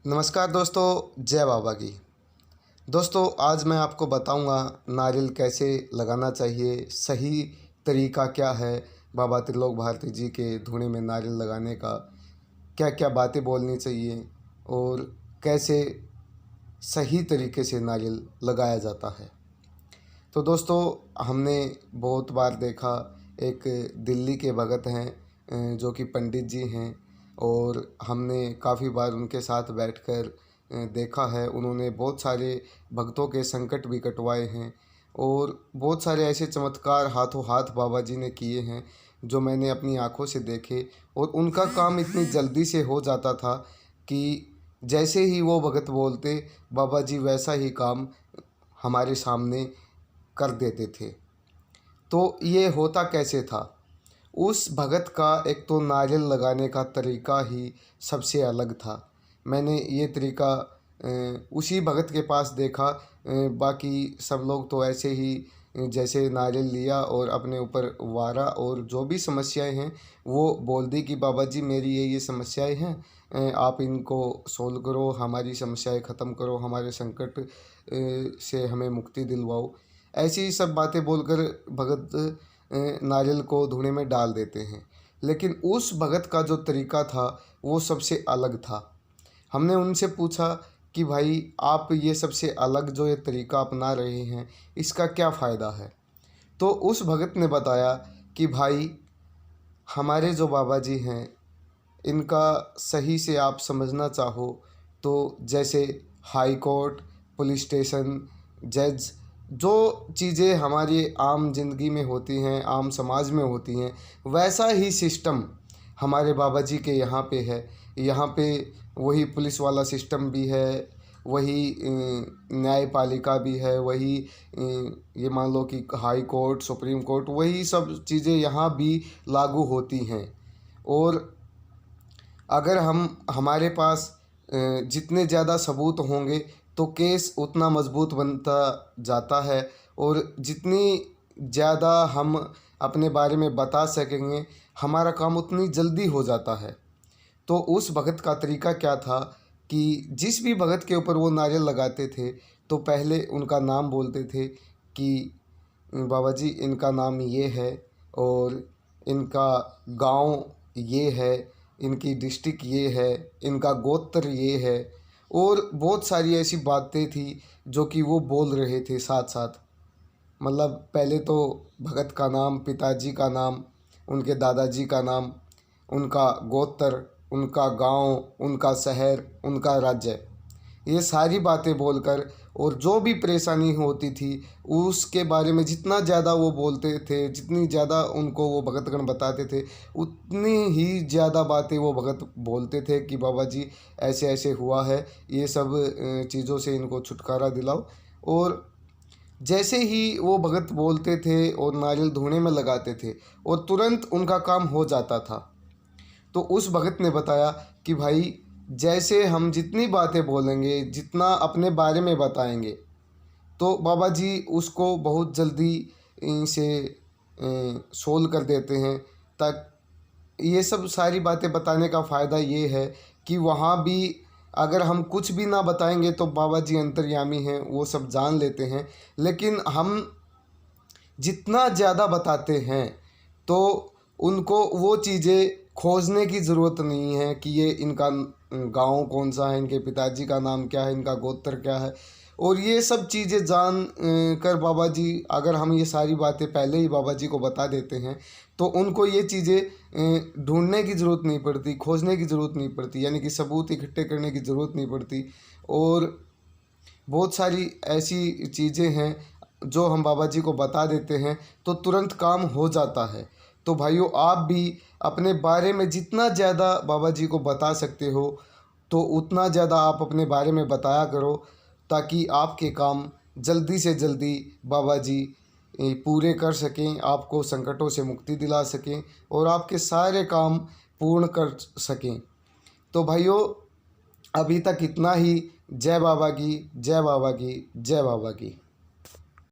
नमस्कार दोस्तों, जय बाबा की। दोस्तों, आज मैं आपको बताऊंगा नारियल कैसे लगाना चाहिए, सही तरीका क्या है। बाबा त्रिलोक भारती जी के धूने में नारियल लगाने का क्या क्या बातें बोलनी चाहिए और कैसे सही तरीके से नारियल लगाया जाता है। तो दोस्तों, हमने बहुत बार देखा, एक दिल्ली के भगत हैं जो कि पंडित जी हैं, और हमने काफ़ी बार उनके साथ बैठकर देखा है। उन्होंने बहुत सारे भक्तों के संकट भी कटवाए हैं और बहुत सारे ऐसे चमत्कार हाथों हाथ बाबा जी ने किए हैं जो मैंने अपनी आंखों से देखे। और उनका काम इतनी जल्दी से हो जाता था कि जैसे ही वो भगत बोलते, बाबा जी वैसा ही काम हमारे सामने कर देते थे। तो ये होता कैसे था? उस भगत का एक तो नारियल लगाने का तरीका ही सबसे अलग था। मैंने ये तरीका उसी भगत के पास देखा। बाकी सब लोग तो ऐसे ही जैसे नारियल लिया और अपने ऊपर वारा, और जो भी समस्याएं हैं वो बोल दी कि बाबा जी मेरी ये समस्याएं हैं, आप इनको सोल्व करो, हमारी समस्याएं ख़त्म करो, हमारे संकट से हमें मुक्ति दिलवाओ। ऐसी ही सब बातें बोलकर भगत नारियल को धूने में डाल देते हैं। लेकिन उस भगत का जो तरीका था वो सबसे अलग था। हमने उनसे पूछा कि भाई, आप ये सबसे अलग जो ये तरीका अपना रहे हैं, इसका क्या फ़ायदा है? तो उस भगत ने बताया कि भाई, हमारे जो बाबा जी हैं, इनका सही से आप समझना चाहो तो जैसे हाई कोर्ट, पुलिस स्टेशन, जज, जो चीज़ें हमारी आम जिंदगी में होती हैं, आम समाज में होती हैं, वैसा ही सिस्टम हमारे बाबा जी के यहाँ पे है। यहाँ पे वही पुलिस वाला सिस्टम भी है, वही न्यायपालिका भी है, वही ये मान लो कि हाई कोर्ट, सुप्रीम कोर्ट, वही सब चीज़ें यहाँ भी लागू होती हैं। और अगर हमारे पास जितने ज़्यादा सबूत होंगे तो केस उतना मजबूत बनता जाता है, और जितनी ज़्यादा हम अपने बारे में बता सकेंगे, हमारा काम उतनी जल्दी हो जाता है। तो उस भगत का तरीका क्या था कि जिस भी भगत के ऊपर वो नारियल लगाते थे तो पहले उनका नाम बोलते थे कि बाबा जी, इनका नाम ये है और इनका गांव ये है, इनकी डिस्ट्रिक्ट ये है, इनका गोत्र ये है, और बहुत सारी ऐसी बातें थी जो कि वो बोल रहे थे साथ साथ। मतलब पहले तो भगत का नाम, पिताजी का नाम, उनके दादाजी का नाम, उनका गोत्र, उनका गांव, उनका शहर, उनका राज्य, ये सारी बातें बोलकर, और जो भी परेशानी होती थी उसके बारे में जितना ज़्यादा वो बोलते थे, जितनी ज़्यादा उनको वो भगतगण बताते थे, उतनी ही ज़्यादा बातें वो भगत बोलते थे कि बाबा जी ऐसे ऐसे हुआ है, ये सब चीज़ों से इनको छुटकारा दिलाओ। और जैसे ही वो भगत बोलते थे और नारियल धूने में लगाते थे और तुरंत उनका काम हो जाता था। तो उस भगत ने बताया कि भाई, जैसे हम जितनी बातें बोलेंगे, जितना अपने बारे में बताएंगे, तो बाबा जी उसको बहुत जल्दी से सोल्व कर देते हैं। तक ये सब सारी बातें बताने का फ़ायदा ये है कि वहाँ भी अगर हम कुछ भी ना बताएंगे तो बाबा जी अंतर्यामी हैं, वो सब जान लेते हैं। लेकिन हम जितना ज़्यादा बताते हैं तो उनको वो चीज़ें खोजने की ज़रूरत नहीं है कि ये इनका गांव कौन सा है, इनके पिताजी का नाम क्या है, इनका गोत्र क्या है, और ये सब चीज़ें जान कर बाबा जी, अगर हम ये सारी बातें पहले ही बाबा जी को बता देते हैं तो उनको ये चीज़ें ढूंढने की ज़रूरत नहीं पड़ती, खोजने की ज़रूरत नहीं पड़ती, यानी कि सबूत इकट्ठे करने की ज़रूरत नहीं पड़ती। और बहुत सारी ऐसी चीज़ें हैं जो हम बाबा जी को बता देते हैं तो तुरंत काम हो जाता है। तो भाइयों, आप भी अपने बारे में जितना ज़्यादा बाबा जी को बता सकते हो तो उतना ज़्यादा आप अपने बारे में बताया करो, ताकि आपके काम जल्दी से जल्दी बाबा जी पूरे कर सकें, आपको संकटों से मुक्ति दिला सकें और आपके सारे काम पूर्ण कर सकें। तो भाइयों, अभी तक इतना ही। जय बाबा की, जय बाबा की, जय बाबा की।